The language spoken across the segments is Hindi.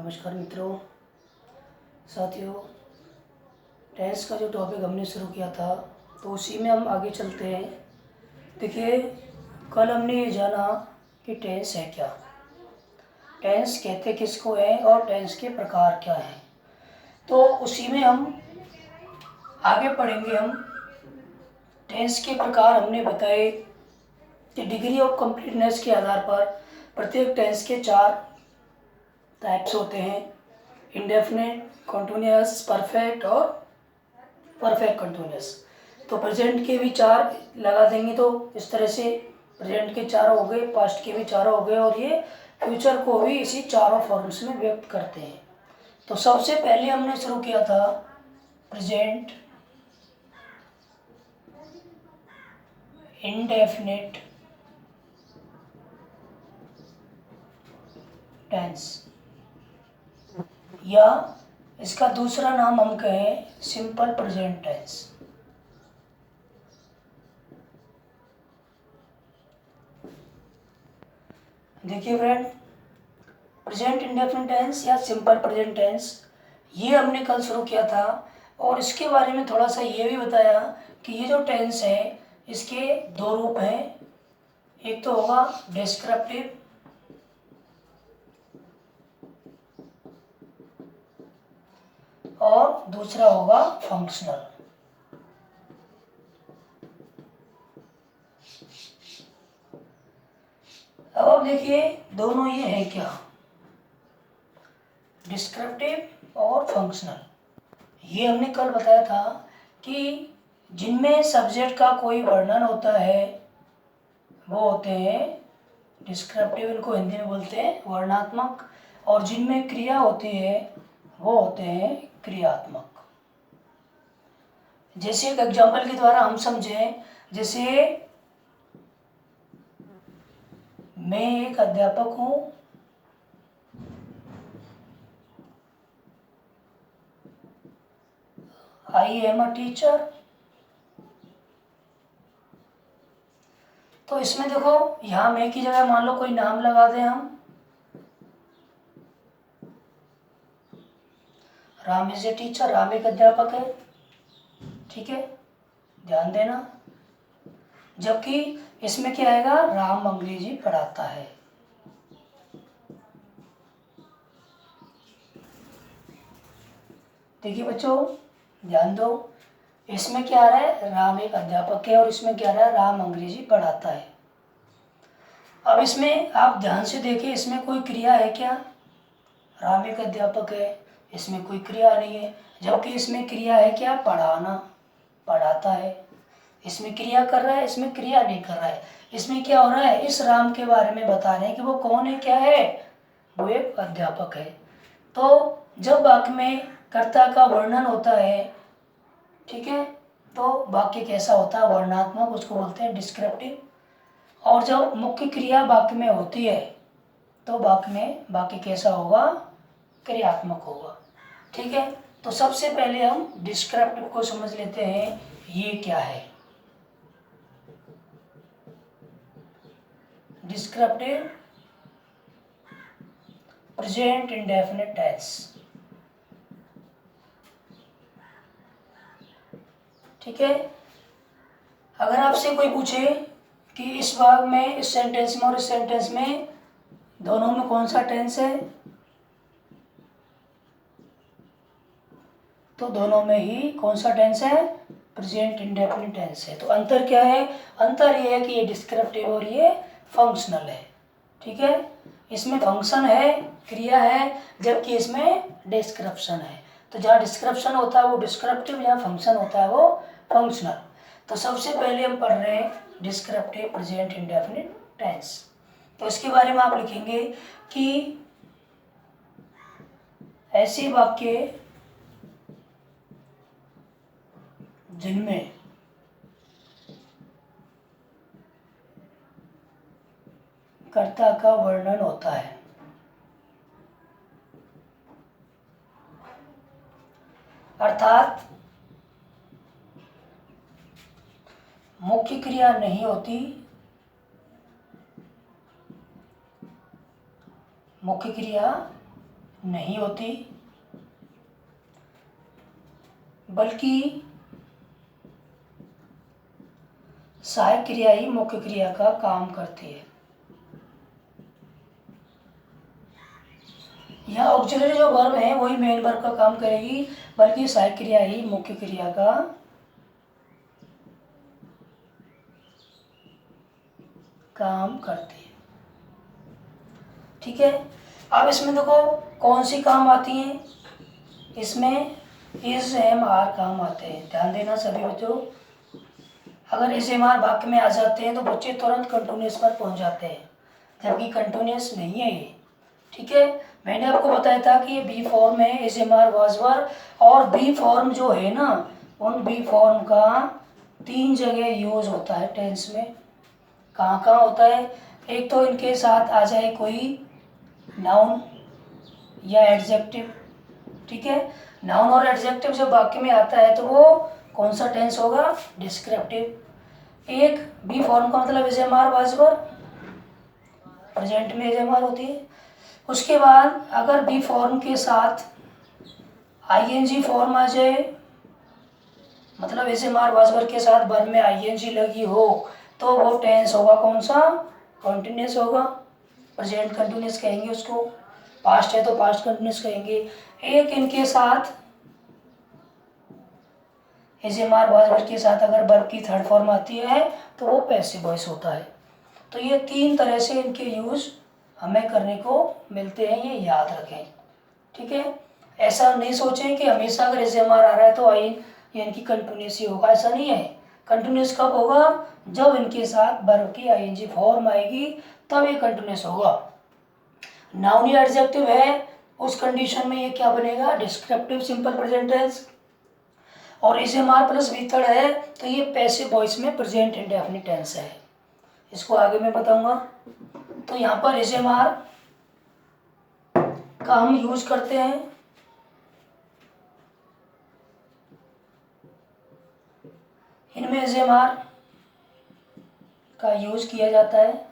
नमस्कार मित्रों, साथियों। टेंस का जो टॉपिक हमने शुरू किया था तो उसी में हम आगे चलते हैं। देखिए, कल हमने ये जाना कि टेंस है क्या, टेंस कहते किसको हैं और टेंस के प्रकार क्या हैं। तो उसी में हम आगे पढ़ेंगे। हम टेंस के प्रकार हमने बताए कि डिग्री ऑफ कंप्लीटनेस के आधार पर प्रत्येक टेंस के 4 टाइप्स होते हैं: इंडेफिनिट, कंटिन्यूअस, परफेक्ट और परफेक्ट कंटिन्यूअस। तो प्रेजेंट के भी 4 लगा देंगे तो इस तरह से प्रेजेंट के 4 हो गए, पास्ट के भी 4 हो गए और ये फ्यूचर को भी इसी चारों फॉर्म्स में व्यक्त करते हैं। तो सबसे पहले हमने शुरू किया था प्रेजेंट इंडेफिनिट टेंस, या इसका दूसरा नाम हम कहें सिंपल प्रेजेंट टेंस। देखिए फ्रेंड, प्रेजेंट इंडेफिनिट टेंस या सिंपल प्रेजेंट टेंस ये हमने कल शुरू किया था और इसके बारे में थोड़ा सा ये भी बताया कि ये जो टेंस है इसके 2 रूप हैं। एक तो होगा डिस्क्रिप्टिव और दूसरा होगा फंक्शनल। अब देखिए दोनों ये है क्या, डिस्क्रिप्टिव और फंक्शनल। ये हमने कल बताया था कि जिनमें सब्जेक्ट का कोई वर्णन होता है वो होते हैं डिस्क्रिप्टिव, इनको हिंदी में बोलते हैं वर्णनात्मक, और जिनमें क्रिया होती है वो होते हैं क्रियात्मक। जैसे एक एग्जाम्पल के द्वारा हम समझें, जैसे मैं एक अध्यापक हूँ, आई एम अ टीचर। तो इसमें देखो, यहां मैं की जगह मान लो कोई नाम लगा दें हम, Ram is a teacher, Ram एक अध्यापक है, ठीक है, ध्यान देना। जबकि इसमें क्या आएगा, राम अंग्रेजी पढ़ाता है। देखिए बच्चों ध्यान दो, इसमें क्या आ रहा है, राम एक अध्यापक है, और इसमें क्या आ रहा है, राम अंग्रेजी पढ़ाता है। अब इसमें आप ध्यान से देखिए, इसमें कोई क्रिया है क्या, राम एक अध्यापक है, इसमें कोई क्रिया नहीं है। जबकि इसमें क्रिया है क्या, पढ़ाना, पढ़ाता है। इसमें क्रिया कर रहा है, इसमें क्रिया नहीं कर रहा है। इसमें क्या हो रहा है, इस राम के बारे में बता रहे हैं कि वो कौन है, क्या है, वो एक अध्यापक है। तो जब वाक्य में कर्ता का वर्णन होता है, ठीक है, तो वाक्य कैसा होता है, वर्णनात्मक, उसको बोलते हैं डिस्क्रिप्टिव। और जब मुख्य क्रिया वाक्य में होती है तो वाक्य कैसा होगा, क्रियात्मक होगा। ठीक है, तो सबसे पहले हम डिस्क्रिप्टिव को समझ लेते हैं, ये क्या है। डिस्क्रिप्टिव प्रेजेंट इंडेफिनिट टेंस, ठीक है। अगर आपसे कोई पूछे कि इस भाग में, इस सेंटेंस में और इस सेंटेंस में दोनों में कौन सा टेंस है, तो दोनों में ही कौन सा टेंस है, प्रेजेंट इंडेफिनिट टेंस है। तो अंतर क्या है, अंतर ये है कि ये डिस्क्रिप्टिव और ये फंक्शनल है, ठीक है। इसमें फंक्शन है, क्रिया है, जबकि इसमें डिस्क्रिप्शन है। तो जहाँ डिस्क्रिप्शन होता है वो डिस्क्रिप्टिव, जहाँ फंक्शन होता है वो फंक्शनल। तो सबसे पहले हम पढ़ रहे हैं डिस्क्रिप्टिव प्रेजेंट इंडेफिनिट टेंस। तो इसके बारे में आप लिखेंगे कि ऐसे वाक्य जिनमें कर्ता का वर्णन होता है, अर्थात मुख्य क्रिया नहीं होती, मुख्य क्रिया नहीं होती, बल्कि सहायक क्रिया ही मुख्य क्रिया का काम करती है। यहाँ ऑक्सिलरी जो वर्ब है वही मेन वर्ब का काम करेगी, बल्कि सहायक क्रिया ही मुख्य क्रिया का काम करती है। ठीक है, अब इसमें देखो कौन सी काम आती हैं, इसमें इज एम आर काम आते हैं। ध्यान देना सभी बच्चों, अगर इज एम आर वाक्य में आ जाते हैं तो बच्चे तुरंत कंटिन्यूअस पर पहुंच जाते हैं, जबकि कंटिन्यूअस नहीं है ये। ठीक है, मैंने आपको बताया था कि ये बी फॉर्म है, is am are was were, और बी फॉर्म जो है ना, उन बी फॉर्म का 3 जगह यूज होता है टेंस में। कहाँ कहाँ होता है, एक तो इनके साथ आ जाए कोई नाउन या एडजेक्टिव। ठीक है, नाउन और एडजेक्टिव जब वाक्य में आता है तो वो कौन सा टेंस होगा, डिस्क्रिप्टिव। एक बी फॉर्म का मतलब is am are was were, present में इज एम आर होती है। उसके बाद अगर बी फॉर्म के साथ आईएनजी फॉर्म आ जाए, मतलब is am are was were के साथ वर्ब में आईएनजी लगी हो, तो वो टेंस होगा कौन सा, कंटिन्यूअस होगा, प्रेजेंट कंटिन्यूअस कहेंगे उसको। पास्ट है तो पास्ट कंटिन्यूअस कहेंगे। एक इनके साथ is am are was were के साथ अगर वर्ब की थर्ड फॉर्म आती है तो वो पैसिव वॉइस होता है। तो ये 3 तरह से इनके यूज हमें करने को मिलते हैं, ये याद रखें। ठीक है, ऐसा नहीं सोचें कि हमेशा अगर इज एम आर आ रहा है तो आई ये इनकी कंटिन्यूस ही होगा, ऐसा नहीं है। कंटिन्यूस कब होगा, जब इनके साथ वर्ब की आईएनजी फॉर्म आएगी तब ये कंटिन्यूस होगा। नाउन या एडजेक्टिव है, उस कंडीशन में ये क्या बनेगा, डिस्क्रिप्टिव सिंपल प्रेजेंट टेंस। और is am are plus V third है तो ये पैसिव वॉइस में प्रेजेंट इंडेफिनिट टेंस है, इसको आगे मैं बताऊंगा। तो यहाँ पर इज एम आर का हम यूज करते हैं, इनमें इज एम आर का यूज किया जाता है।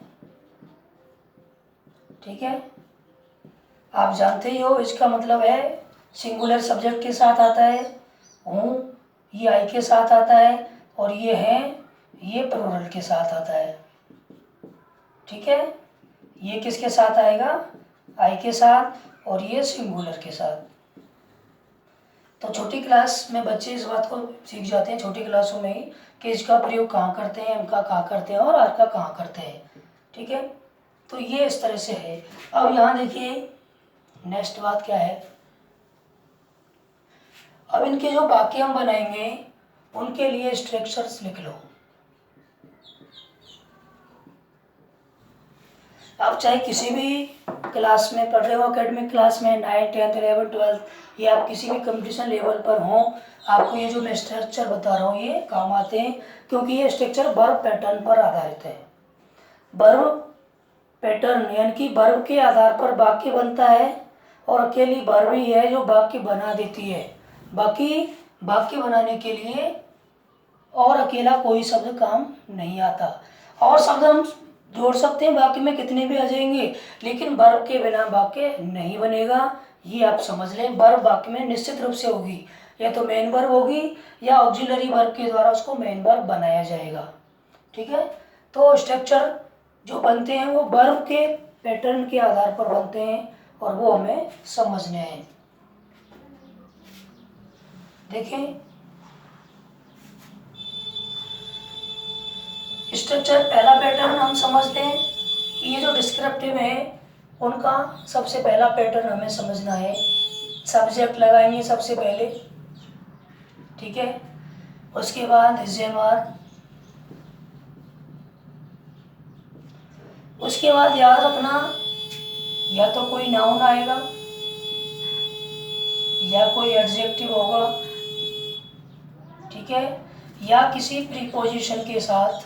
ठीक है, आप जानते ही हो इसका मतलब है सिंगुलर सब्जेक्ट के साथ आता है, हूँ ये आई के साथ आता है, और ये है ये प्लूरल के साथ आता है। ठीक है, ये किसके साथ आएगा, आई के साथ, और ये सिंगुलर के साथ। तो छोटी क्लास में बच्चे इस बात को सीख जाते हैं छोटी क्लासों में ही कि इसका प्रयोग कहाँ करते हैं, एम का कहाँ करते हैं और आर का कहाँ करते हैं। ठीक है, तो ये इस तरह से है। अब यहाँ देखिए नेक्स्ट बात क्या है, अब इनके जो वाक्य हम बनाएंगे उनके लिए स्ट्रक्चर्स लिख लो। आप चाहे किसी भी क्लास में पढ़ रहे हो, एकेडमिक क्लास में 9th 10th 11th 12th, या आप किसी भी कंपटीशन लेवल पर हो, आपको ये जो मैं स्ट्रक्चर बता रहा हूँ ये काम आते हैं, क्योंकि ये स्ट्रक्चर वर्ब पैटर्न पर आधारित है। वर्ब पैटर्न यानी कि वर्ब के आधार पर वाक्य बनता है, और अकेली वर्ब ही है जो वाक्य बना देती है। बाकी वाक्य बनाने के लिए और अकेला कोई शब्द काम नहीं आता। और शब्द हम जोड़ सकते हैं वाक्य में, कितने भी आ जाएंगे, लेकिन वर्ब के बिना वाक्य नहीं बनेगा, ये आप समझ लें। वर्ब वाक्य में निश्चित रूप से होगी, या तो मेन वर्ब होगी या ऑक्सिलरी वर्ब के द्वारा उसको मेन वर्ब बनाया जाएगा। ठीक है, तो स्ट्रक्चर जो बनते हैं वो वर्ब के पैटर्न के आधार पर बनते हैं, और वो हमें समझने हैं। देखें स्ट्रक्चर, पहला पैटर्न हम समझते हैं, ये जो डिस्क्रिप्टिव है उनका सबसे पहला पैटर्न हमें समझना है। सब्जेक्ट लगाएंगे सबसे पहले, ठीक है, उसके बाद इज एम आर, उसके बाद याद रखना या तो कोई नाउन आएगा या कोई एडजेक्टिव होगा, ठीक है, या किसी प्रीपोजिशन के साथ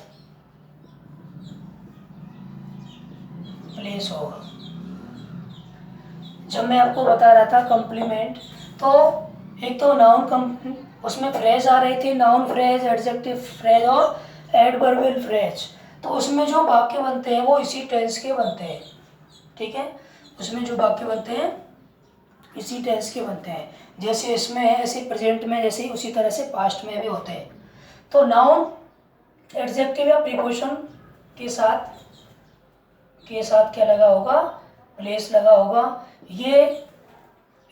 प्लेस होगा। जब मैं आपको बता रहा था कॉम्प्लीमेंट, तो एक तो नाउन उसमें फ्रेज आ रही थी, नाउन फ्रेज, एडजेक्टिव फ्रेज और एडवर्बियल फ्रेज। तो उसमें जो वाक्य बनते हैं वो इसी टेंस के बनते हैं। ठीक है, उसमें जो वाक्य बनते हैं इसी टेंस के बनते हैं। जैसे इसमें है ऐसे प्रेजेंट में, जैसे उसी तरह से पास्ट में भी होते हैं। तो नाउन एडजेक्टिव या प्रीपोजिशन के साथ क्या लगा होगा, प्लेस लगा होगा। ये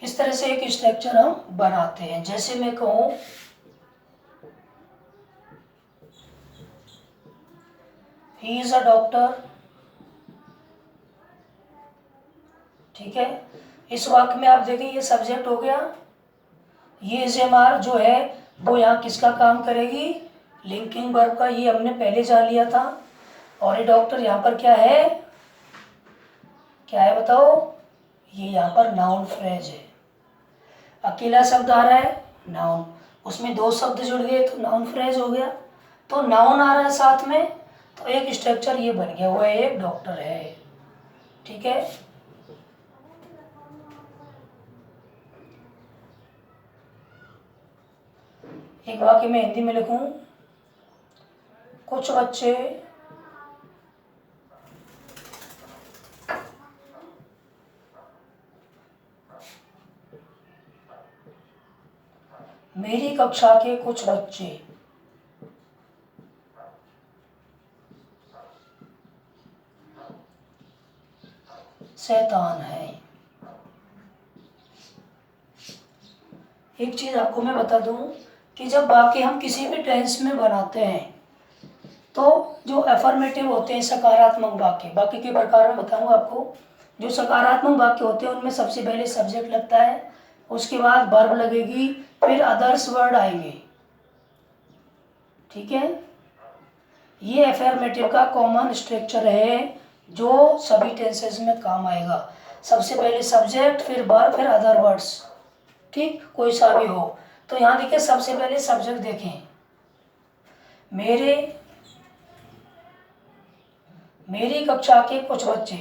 इस तरह से एक स्ट्रक्चर हम बनाते हैं। जैसे मैं कहूँ ही इज अ डॉक्टर, ठीक है। इस वाक्य में आप देखें ये सब्जेक्ट हो गया, ये इज एम आर जो है वो यहाँ किसका काम करेगी, लिंकिंग वर्ब का, ये हमने पहले जान लिया था। और ये डॉक्टर यहाँ पर क्या है, क्या है बताओ, ये यहाँ पर नाउन फ्रेज है। अकेला शब्द आ रहा है नाउन, उसमें दो शब्द जुड़ गए तो नाउन फ्रेज हो गया। तो नाउन आ रहा है साथ में, तो एक स्ट्रक्चर ये बन गया, वो एक डॉक्टर है, ठीक है। एक वाक्य में हिंदी में लिखूं, कुछ बच्चे मेरी कक्षा के कुछ बच्चे शैतान है। एक चीज आपको मैं बता दूं कि जब वाक्य हम किसी भी टेंस में बनाते हैं तो जो अफर्मेटिव होते हैं सकारात्मक वाक्य, बाकी के प्रकार में बताऊंगा आपको। जो सकारात्मक वाक्य होते हैं उनमें सबसे पहले सब्जेक्ट लगता है, उसके बाद वर्ब लगेगी, फिर अदर्स वर्ड आएंगे, ठीक है। ये अफर्मेटिव का कॉमन स्ट्रक्चर है जो सभी टेंसेस में काम आएगा। सबसे पहले सब्जेक्ट, फिर वर्ब, फिर अदर वर्ड्स, ठीक, कोई सा भी हो। तो यहाँ देखिए सबसे पहले सब्जेक्ट देखें, मेरी कक्षा के कुछ बच्चे,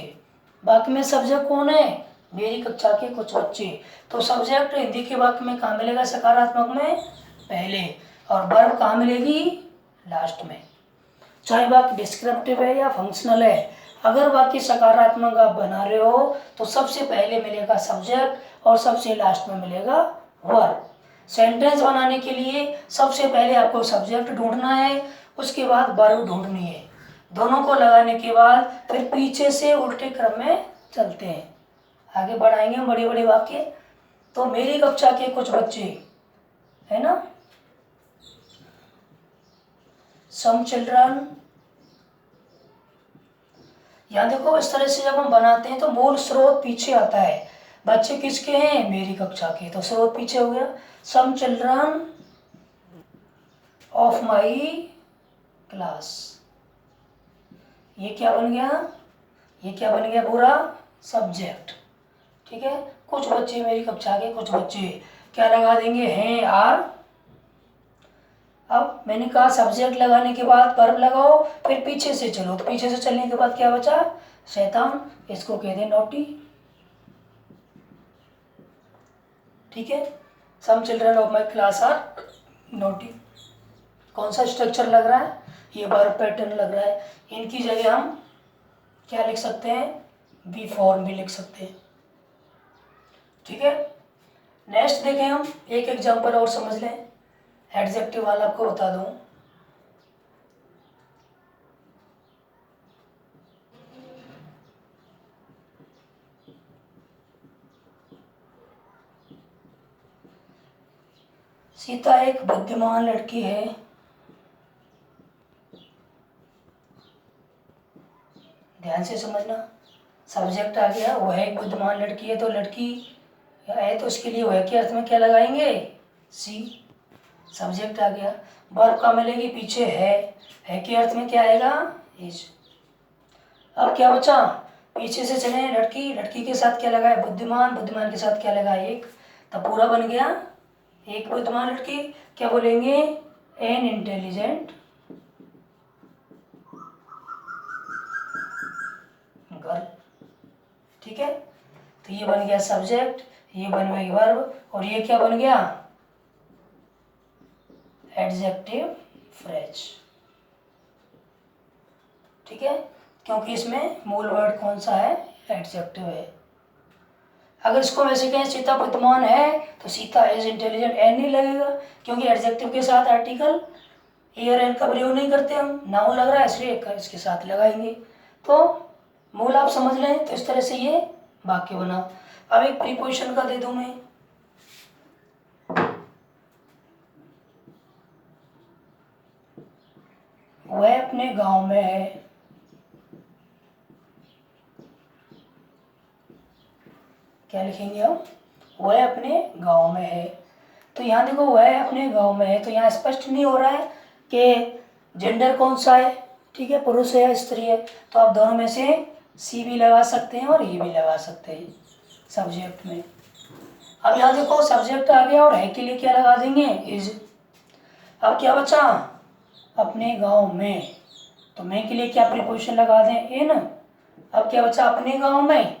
वाक्य में सब्जेक्ट कौन है, मेरी कक्षा के कुछ बच्चे। तो सब्जेक्ट हिंदी के वाक्य में कहाँ मिलेगा, सकारात्मक में पहले, और वर्ब कहाँ मिलेगी, लास्ट में। चाहे वाक्य डिस्क्रिप्टिव है या फंक्शनल है, अगर वाक्य सकारात्मक आप बना रहे हो तो सबसे पहले मिलेगा सब्जेक्ट और सबसे लास्ट में मिलेगा वर्ब। सेंटेंस बनाने के लिए सबसे पहले आपको सब्जेक्ट ढूंढना है, उसके बाद वर्ब ढूंढनी है। दोनों को लगाने के बाद फिर पीछे से उल्टे क्रम में चलते हैं, आगे बढ़ाएंगे हम बड़े बड़े वाक्य। तो मेरी कक्षा के कुछ बच्चे, है ना, सम चिल्ड्रन। यहाँ देखो इस तरह से जब हम बनाते हैं तो मूल स्रोत पीछे आता है, बच्चे किसके हैं, मेरी कक्षा के, तो स्रोत पीछे हो गया। Some children of my class, ये क्या बन गया, ये क्या बन गया, पूरा सब्जेक्ट, ठीक है। कुछ बच्चे मेरी कक्षा के कुछ बच्चे, क्या लगा देंगे, हैं, आर। अब मैंने कहा सब्जेक्ट लगाने के बाद वर्ब लगाओ, फिर पीछे से चलो, तो पीछे से चलने के बाद क्या बचा, शैतान, इसको कहते हैं नोटी, ठीक है। Some children of my class are naughty. कौन सा स्ट्रक्चर लग रहा है, ये वर्ब पैटर्न लग रहा है। इनकी जगह हम क्या लिख सकते हैं, बी फॉर्म भी लिख सकते हैं, ठीक है। नेक्स्ट देखें हम एक एग्जांपल और समझ लें, एडजेक्टिव वाला आपको बता दूं। सीता एक बुद्धिमान लड़की है, ध्यान से समझना। सब्जेक्ट आ गया, वह एक बुद्धिमान लड़की है, तो लड़की है तो उसके लिए वह के अर्थ में क्या लगाएंगे, सी। सब्जेक्ट आ गया, वर्ब का मिलेगी पीछे है के अर्थ में क्या आएगा, इज। अब क्या बचा, पीछे से चले, लड़की, लड़की के साथ क्या लगा है, बुद्धिमान, बुद्धिमान के साथ क्या लगा है, एक, तब पूरा बन गया एक बुद्धिमान लड़की। क्या बोलेंगे, एन इंटेलिजेंट गर्ल, ठीक है। तो ये बन गया सब्जेक्ट, ये बन गई वर्ब, और ये क्या बन गया, एडजेक्टिव फ्रेज, ठीक है, क्योंकि इसमें मूल वर्ड कौन सा है, एडजेक्टिव है। अगर इसको वैसे कहें सीता बुद्धिमान है तो सीता इज इंटेलिजेंट, एन नहीं लगेगा, क्योंकि एडजेक्टिव के साथ आर्टिकल ए और एन का प्रयोग नहीं करते हम, नाउन लग रहा है इसलिए इसके साथ लगाएंगे। तो मूल आप समझ लें, तो इस तरह से ये वाक्य बना। अब एक प्रीपोजिशन का दे दूं मैं, वह अपने गांव में है, क्या लिखेंगे हम, वह अपने गांव में है। तो यहाँ देखो वह अपने गांव में है, तो यहाँ स्पष्ट नहीं हो रहा है कि जेंडर कौन सा है, ठीक है, पुरुष है या स्त्री है। तो आप दोनों में से सी भी लगा सकते हैं और ई भी लगा सकते हैं सब्जेक्ट में। अब यहाँ देखो सब्जेक्ट आ गया और है के लिए क्या लगा देंगे, इज। अब क्या बचा, अपने गांव में, तो मैं के लिए क्या प्रीपोजिशन लगा दें, इन। अब क्या बचा, अपने गांव में,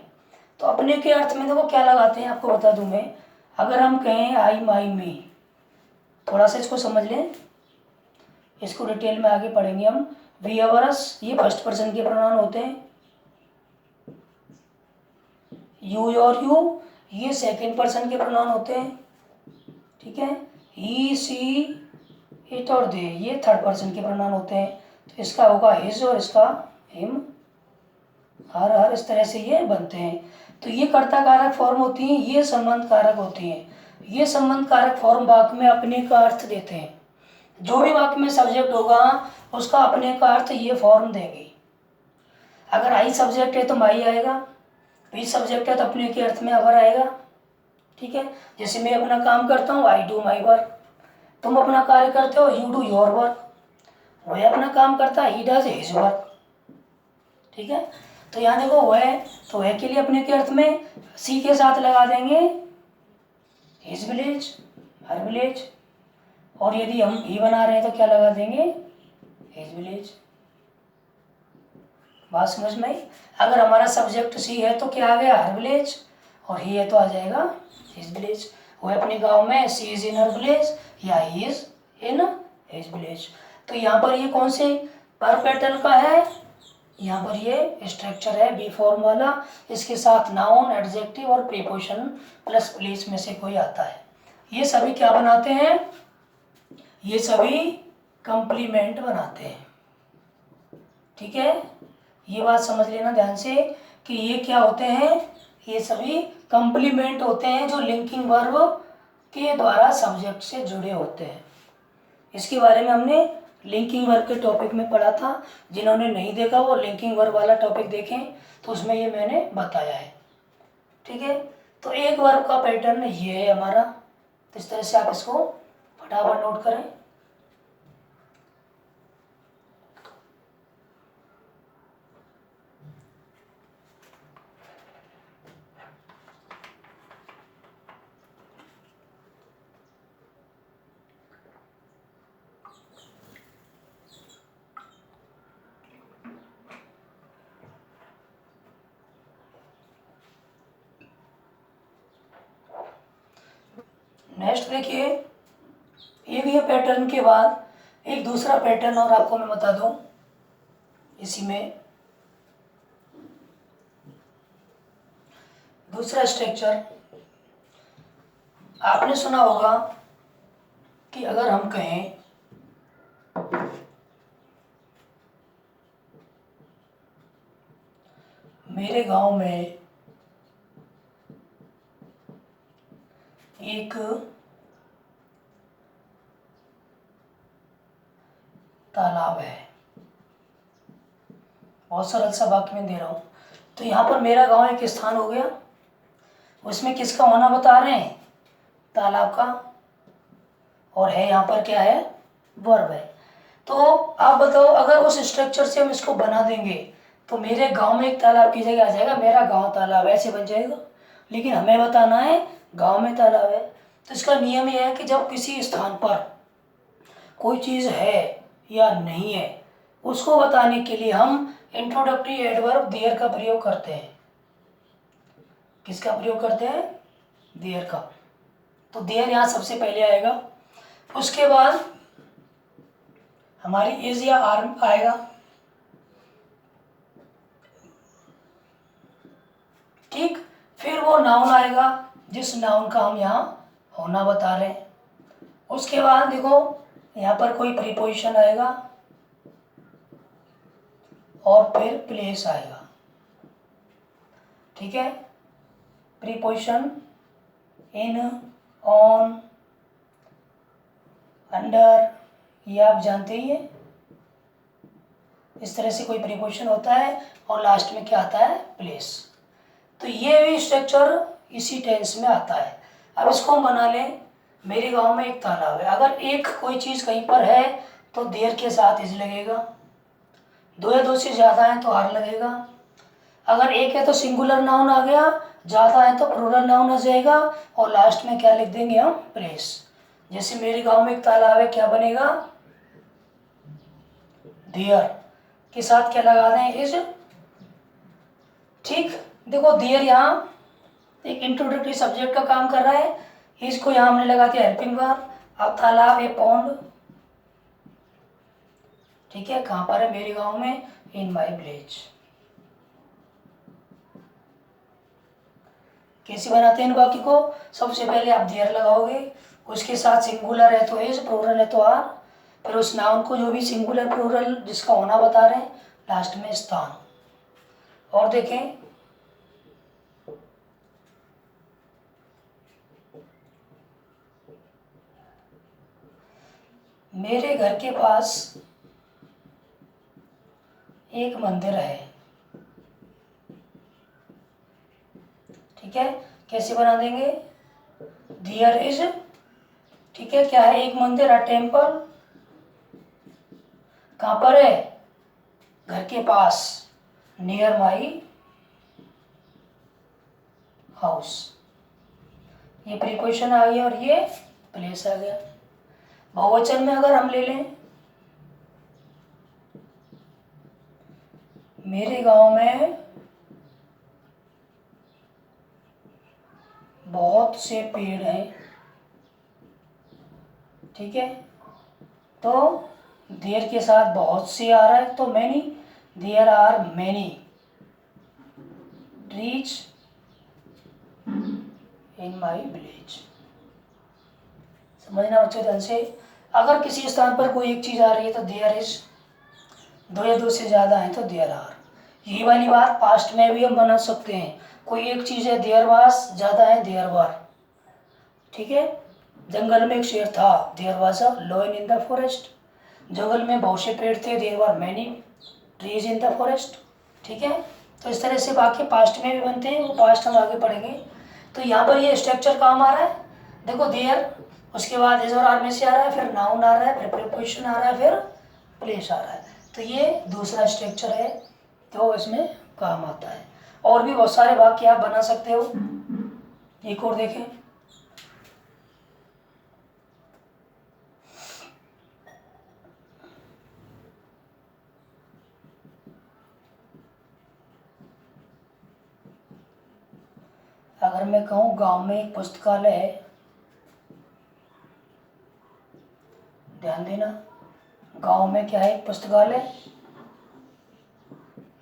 तो अपने के अर्थ में देखो क्या लगाते हैं, आपको बता दूं मैं। अगर हम कहें आई माई मी, थोड़ा सा इसको समझ लें, इसको डिटेल में आगे पढ़ेंगे हम। वी अवर्स ये फर्स्ट पर्सन के प्रोनाउन होते हैं, यू और यू ये सेकंड पर्सन के प्रोनाउन होते हैं, ठीक है। ही सी इट और दे ये थर्ड पर्सन के प्रोनाउन होते हैं। तो इसका होगा हिज और इसका हिम, हर हर, इस तरह से ये बनते हैं। तो ये कर्ता कारक फॉर्म होती हैं, ये संबंध कारक होती हैं। ये संबंध कारक फॉर्म वाक्य में अपने का अर्थ देते हैं। जो भी वाक्य में सब्जेक्ट होगा उसका अपने का अर्थ ये फॉर्म देंगे। अगर आई सब्जेक्ट है तो माई आएगा, बी सब्जेक्ट है तो अपने के अर्थ में अवर आएगा, ठीक है। जैसे मैं अपना काम करता हूँ, आई डू माई वर्क, तुम अपना कार्य करते हो, यू डू योर वर्क, वह अपना काम करता है, ही डज हिज वर्क, ठीक है। तो यहाँ देखो वह, तो वह के लिए अपने के अर्थ में सी के साथ लगा देंगे हिज विलेज, हर विलेज, और यदि हम ही बना रहे हैं तो क्या लगा देंगे, हिज विलेज। बात समझ में आई। अगर हमारा सब्जेक्ट सी है तो क्या आ गया, हर विलेज, और ही है तो आ जाएगा हिज विलेज। वह अपने गांव में, सी इज इन हर विलेज या he is in his village. तो यहाँ पर ये कौन से पर पैटर्न का है, यहाँ पर ये स्ट्रक्चर है बी फॉर्म वाला, इसके साथ नाउन, एडजेक्टिव और प्रीपोजिशन प्लस प्लेस में से कोई आता है। ये सभी क्या बनाते हैं, ये सभी कंप्लीमेंट बनाते हैं, ठीक है। ये बात समझ लेना ध्यान से कि ये क्या होते हैं, ये सभी कंप्लीमेंट होते हैं जो लिंकिंग वर्ब के द्वारा सब्जेक्ट से जुड़े होते हैं। इसके बारे में हमने लिंकिंग वर्ब के टॉपिक में पढ़ा था, जिन्होंने नहीं देखा वो लिंकिंग वर्ब वाला टॉपिक देखें, तो उसमें ये मैंने बताया है, ठीक है। तो एक वर्ब का पैटर्न ये है हमारा, तो इस तरह से आप इसको फटाफट नोट करें। नेक्स्ट देखिए, एक ये पैटर्न के बाद एक दूसरा पैटर्न और आपको मैं बता दूं, इसी में दूसरा स्ट्रक्चर आपने सुना होगा कि अगर हम कहें मेरे गांव में एक तालाब है, बहुत सरल सा वाक्य में दे रहा हूँ। तो यहाँ पर मेरा गांव एक स्थान हो गया, उसमें किसका होना बता रहे हैं, तालाब का, और है यहाँ पर क्या है, वर्ब है। तो आप बताओ अगर उस स्ट्रक्चर से हम इसको बना देंगे तो मेरे गांव में एक तालाब की जगह आ जाएगा मेरा गांव तालाब, ऐसे बन जाएगा। लेकिन हमें बताना है गांव में तालाब है। तो इसका नियम यह है कि जब किसी स्थान पर कोई चीज़ है या नहीं है, उसको बताने के लिए हम इंट्रोडक्टरी एडवर्ब देयर का प्रयोग करते हैं। किसका प्रयोग करते हैं, देयर का। तो देयर यहाँ सबसे पहले आएगा, उसके बाद हमारी इज या आर आएगा, ठीक। फिर वो नाउन आएगा जिस नाउन का हम यहाँ होना बता रहे हैं। उसके बाद देखो यहाँ पर कोई प्रीपोजिशन आएगा और फिर प्लेस आएगा। ठीक है, प्रीपोजिशन इन, ऑन, अंडर, ये आप जानते ही हैं। इस तरह से कोई प्रीपोजिशन होता है और लास्ट में क्या आता है, प्लेस। तो ये भी स्ट्रक्चर इसी टेंस में आता है। अब इसको हम बना लें। मेरे गांव में एक तालाब है। अगर एक कोई चीज़ कहीं पर है तो देर के साथ इज लगेगा, दो या दो से ज़्यादा है तो आर लगेगा। अगर एक है तो सिंगुलर नाउन आ गया, ज़्यादा है तो प्लूरल नाउन आ जाएगा और लास्ट में क्या लिख देंगे हम, प्लेस। जैसे मेरे गांव में एक तालाब है, क्या बनेगा, देयर के साथ क्या लगा दें, इज। ठीक, देखो देयर यहाँ एक इंट्रोडक्टरी सब्जेक्ट का काम कर रहा है, इसको यहाँ हमने लगा दिया हेल्पिंग वर्ब। अब तालाब है पॉन्ड, ठीक है, कहाँ पर है, मेरे गांव में, इन माई विलेज। कैसे बनाते हैं इन वाक्य को, सबसे पहले आप देयर लगाओगे, उसके साथ सिंगुलर है तो इज, प्लूरल है तो आर, फिर उस नाउन को जो भी सिंगुलर प्लूरल जिसका होना बता रहे हैं, लास्ट में स्थान। और देखें मेरे घर के पास एक मंदिर है। ठीक है, कैसे बना देंगे, देयर इज, ठीक है, क्या है, एक मंदिर, अ टेम्पल, कहाँ पर है, घर के पास, नियर माई हाउस। ये प्रीपोजिशन आ गया और ये प्लेस आ गया। बहुवचन में अगर हम ले लें, मेरे गांव में बहुत से पेड़ हैं। ठीक है, तो देयर के साथ बहुत से आ रहा है तो many, there are many trees in my village. समझना बच्चों ध्यान से। अगर किसी स्थान पर कोई एक चीज़ आ रही है तो देयर इज, दो या दो से ज़्यादा है तो देयर आर। यही वाली बात पास्ट में भी हम बना सकते हैं। कोई एक चीज़ है, देयर वाज, ज़्यादा है देयर वर। ठीक है, जंगल में एक शेर था, there was a lion in the forest. जंगल में बहुत से पेड़ थे, there were many trees in the forest. ठीक है, तो इस तरह से वाक्य पास्ट में भी बनते हैं, वो पास्ट हम आगे पढ़ेंगे। तो यहाँ पर ये स्ट्रक्चर काम आ रहा है, देखो देयर, उसके बाद इज और आर में से आ रहा है, फिर नाउन आ रहा है, फिर प्रीपोजिशन आ रहा है, फिर प्लेस आ रहा है। तो ये दूसरा स्ट्रक्चर है, तो इसमें काम आता है। और भी बहुत सारे वाक्य आप बना सकते हो। एक और देखें, अगर मैं कहूँ गांव में एक पुस्तकालय है, ध्यान देना, गांव में क्या है, एक पुस्तकालय,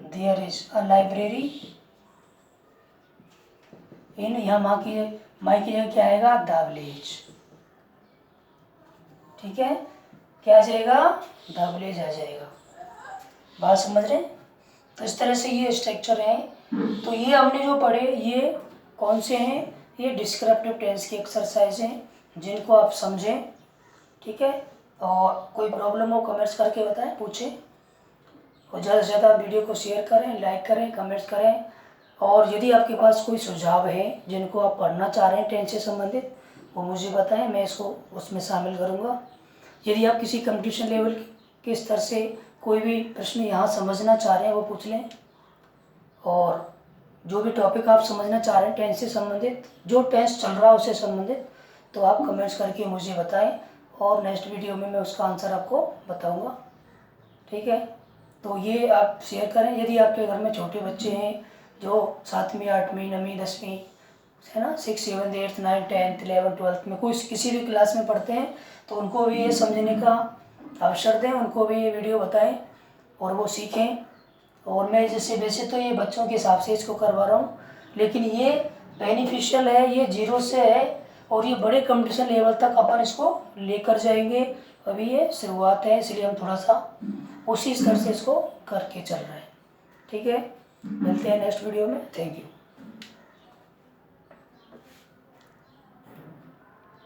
there is a library in, यहाँ माई की जगह क्या आएगा, द विलेज। ठीक है, क्या आ जाएगा, द विलेज आ जाएगा। बात समझ रहे हैं। तो इस तरह से ये स्ट्रक्चर है। तो ये हमने जो पढ़े ये कौन से हैं, ये डिस्क्रिप्टिव टेंस की एक्सरसाइज हैं जिनको आप समझें। ठीक है, और कोई प्रॉब्लम हो कमेंट्स करके बताएं, पूछें, और ज़्यादा से ज़्यादा वीडियो को शेयर करें, लाइक करें, कमेंट्स करें। और यदि आपके पास कोई सुझाव है जिनको आप पढ़ना चाह रहे हैं टेंस से संबंधित, वो मुझे बताएं, मैं इसको उसमें शामिल करूँगा। यदि आप किसी कंपटीशन लेवल के स्तर से कोई भी प्रश्न यहाँ समझना चाह रहे हैं वो पूछ लें, और जो भी टॉपिक आप समझना चाह रहे हैं टेंस से संबंधित, जो टेंस चल रहा है उससे संबंधित, तो आप कमेंट्स करके मुझे बताएं और नेक्स्ट वीडियो में मैं उसका आंसर आपको बताऊंगा। ठीक है, तो ये आप शेयर करें। यदि आपके घर में छोटे बच्चे हैं जो 7वीं 8वीं 9वीं 10वीं है ना, 6 7 8 9 10 11 12 में कोई किसी भी क्लास में पढ़ते हैं, तो उनको भी ये समझने का अवसर दें, उनको भी ये वीडियो बताएं और वो सीखें। और मैं जैसे वैसे तो ये बच्चों के हिसाब से इसको करवा रहा हूँ, लेकिन ये बेनिफिशियल है, ये 0 से है और ये बड़े कंपटीशन लेवल तक अपन इसको लेकर जाएंगे। अभी ये शुरुआत है, इसलिए हम थोड़ा सा उसी स्तर से इसको करके चल रहे हैं। ठीक है, मिलते हैं नेक्स्ट वीडियो में। Thank you.